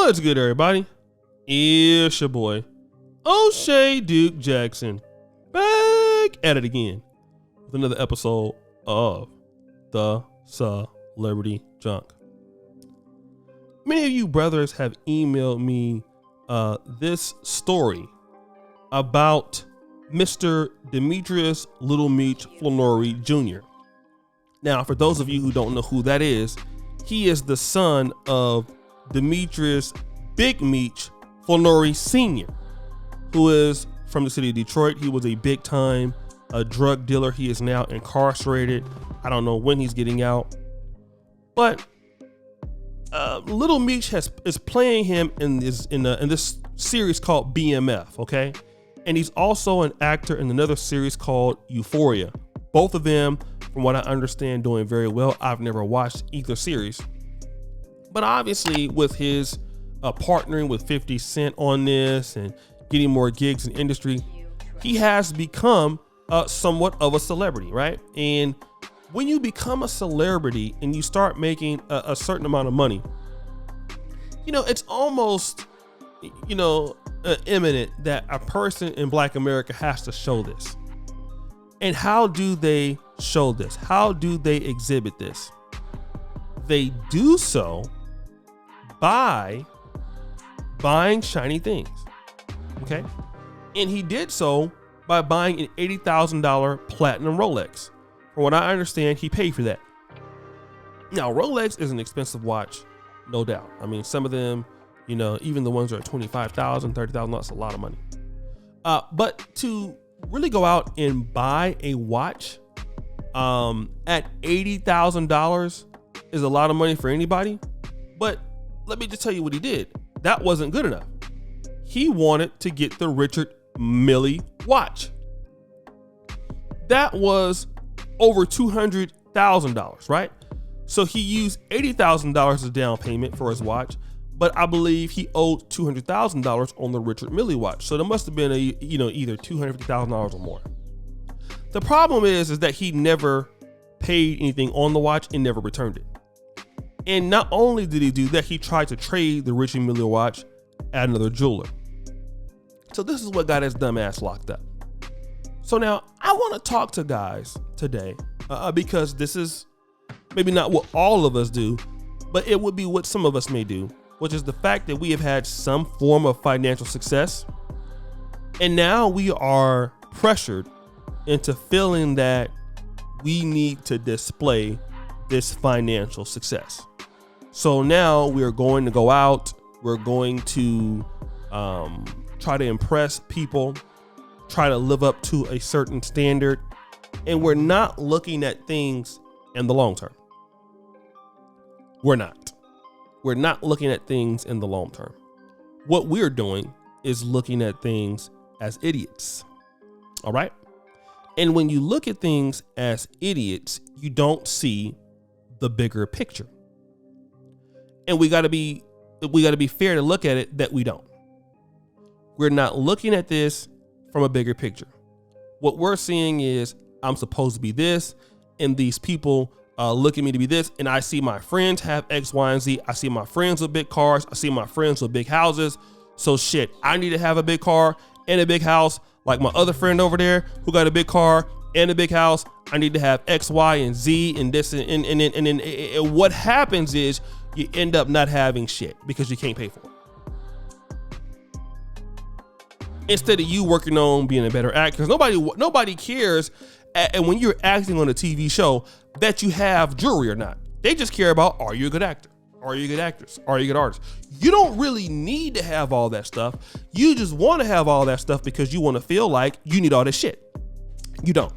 What's good, everybody? It's your boy, O'Shea Duke Jackson, back at it again with another episode of The Celebrity Junk. Many of you brothers have emailed me this story about Mr. Demetrius Little Meech Flornori Jr. Now, for those of you who don't know who that is, he is the son of Demetrius Big Meech Flornori Sr., who is from the city of Detroit. He was a big time drug dealer. He is now incarcerated. I don't know when he's getting out, but Little Meech is playing him in this series called BMF, okay? And he's also an actor in another series called Euphoria. Both of them, from what I understand, doing very well. I've never watched either series, but obviously with his partnering with 50 Cent on this and getting more gigs in industry, he has become somewhat of a celebrity, right? And when you become a celebrity and you start making a certain amount of money, you know, it's almost, you know, imminent that a person in Black America has to show this. And how do they show this? How do they exhibit this? They do so by buying shiny things, okay? And he did so by buying an $80,000 platinum Rolex. From what I understand, he paid for that. Now, Rolex is an expensive watch, no doubt. I mean, some of them, you know, even the ones that are $25,000, $30,000, that's a lot of money. But to really go out and buy a watch at $80,000 is a lot of money for anybody. But let me just tell you what he did. That wasn't good enough. He wanted to get the Richard Mille watch. That was over $200,000, right? So he used $80,000 as a down payment for his watch, but I believe he owed $200,000 on the Richard Mille watch. So there must have been either $250,000 or more. The problem is that he never paid anything on the watch and never returned it. And not only did he do that, he tried to trade the Richard Mille watch at another jeweler. So this is what got his dumb ass locked up. So now I want to talk to guys today because this is maybe not what all of us do, but it would be what some of us may do, which is the fact that we have had some form of financial success. And now we are pressured into feeling that we need to display this financial success. So now we're going to go out, we're going to try to impress people, try to live up to a certain standard, and we're not looking at things in the long term. We're not looking at things in the long term. What we're doing is looking at things as idiots. All right. And when you look at things as idiots, you don't see the bigger picture. And we got to be fair to look at it that we don't. We're not looking at this from a bigger picture. What we're seeing is I'm supposed to be this, and these people look at me to be this, and I see my friends have X, Y, and Z. I see my friends with big cars. I see my friends with big houses. So shit, I need to have a big car and a big house like my other friend over there who got a big car and a big house. I need to have X, Y, and Z and this and what happens is you end up not having shit because you can't pay for it. Instead of you working on being a better actor, because nobody cares. And when you're acting on a TV show that you have jewelry or not, they just care about, are you a good actor? Are you a good actress? Are you a good artist? You don't really need to have all that stuff. You just want to have all that stuff because you want to feel like you need all this shit. You don't.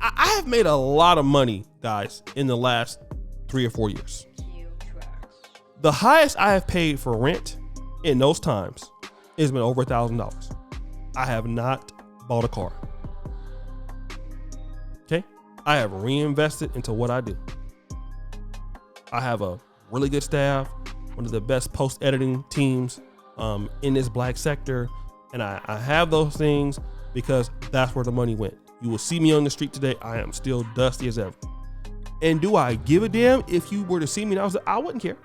I have made a lot of money, guys, in the last 3 or 4 years. The highest I have paid for rent in those times has been over $1,000. I have not bought a car. Okay. I have reinvested into what I do. I have a really good staff, one of the best post-editing teams in this Black sector. And I have those things because that's where the money went. You will see me on the street today. I am still dusty as ever. And do I give a damn if you were to see me and I wouldn't care.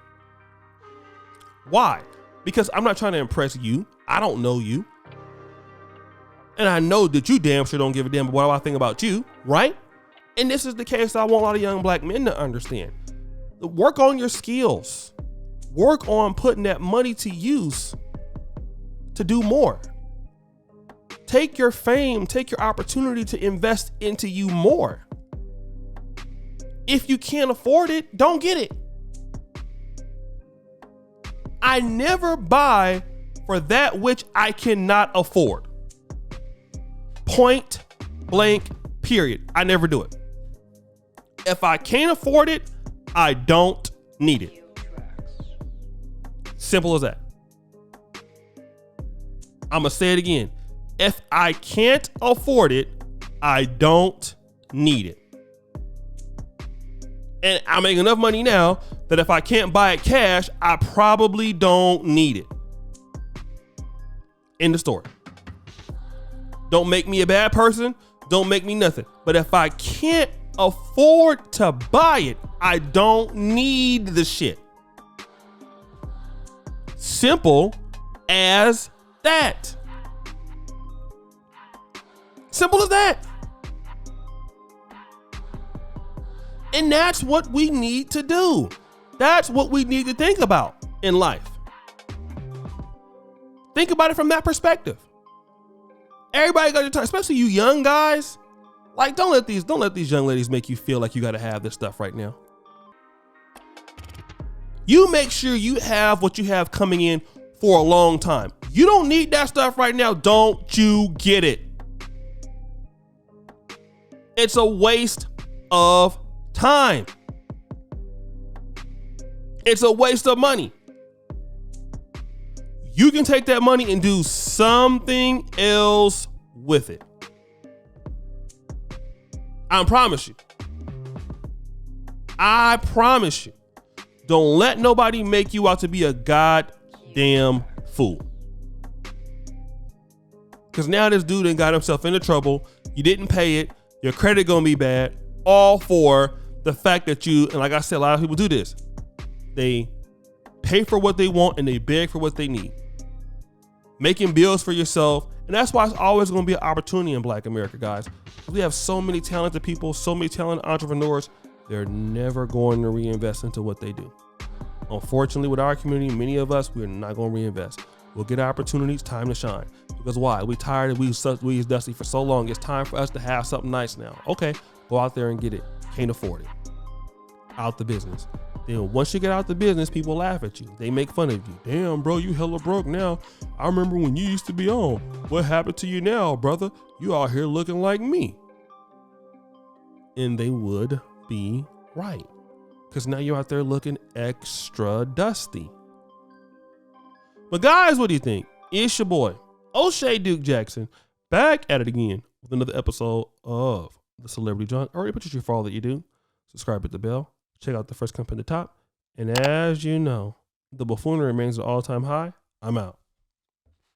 Why? Because I'm not trying to impress you. I don't know you. And I know that you damn sure don't give a damn about what I think about you, right? And this is the case I want a lot of young black men to understand. Work on your skills. Work on putting that money to use to do more. Take your fame, take your opportunity to invest into you more. If you can't afford it, don't get it. I never buy for that which I cannot afford. Point blank, period. I never do it. If I can't afford it, I don't need it. Simple as that. I'm going to say it again. If I can't afford it, I don't need it. And I make enough money now that if I can't buy it cash, I probably don't need it. End of story. Don't make me a bad person. Don't make me nothing. But if I can't afford to buy it, I don't need the shit. Simple as that. Simple as that. And that's what we need to do. That's what we need to think about in life. Think about it from that perspective. Everybody got your time, especially you young guys. Like, don't let these young ladies make you feel like you got to have this stuff right now. You make sure you have what you have coming in for a long time. You don't need that stuff right now. Don't you get it? It's a waste of time. It's a waste of money. You can take that money and do something else with it. I promise you. I promise you. Don't let nobody make you out to be a goddamn fool. Because now this dude done got himself into trouble. You didn't pay it. Your credit gonna be bad. All for the fact that you, and like I said, a lot of people do this. They pay for what they want and they beg for what they need. Making bills for yourself. And that's why it's always going to be an opportunity in Black America, guys. We have so many talented people, so many talented entrepreneurs. They're never going to reinvest into what they do. Unfortunately, with our community, many of us, we're not going to reinvest. We'll get opportunities, time to shine. Because why? We tired of we was dusty for so long. It's time for us to have something nice now. Okay, go out there and get it. Can't afford it. Out the business. Then once you get out the business, people laugh at you. They make fun of you. Damn, bro, you hella broke now. I remember when you used to be on. What happened to you now, brother? You out here looking like me. And they would be right. Because now you're out there looking extra dusty. But guys, what do you think? It's your boy, O'Shea Duke Jackson, back at it again with another episode of The Celebrity Junk. Already put you for all that you do. Subscribe, hit the bell. Check out the first company at the top. And as you know, the buffoonery remains at all-time high. I'm out.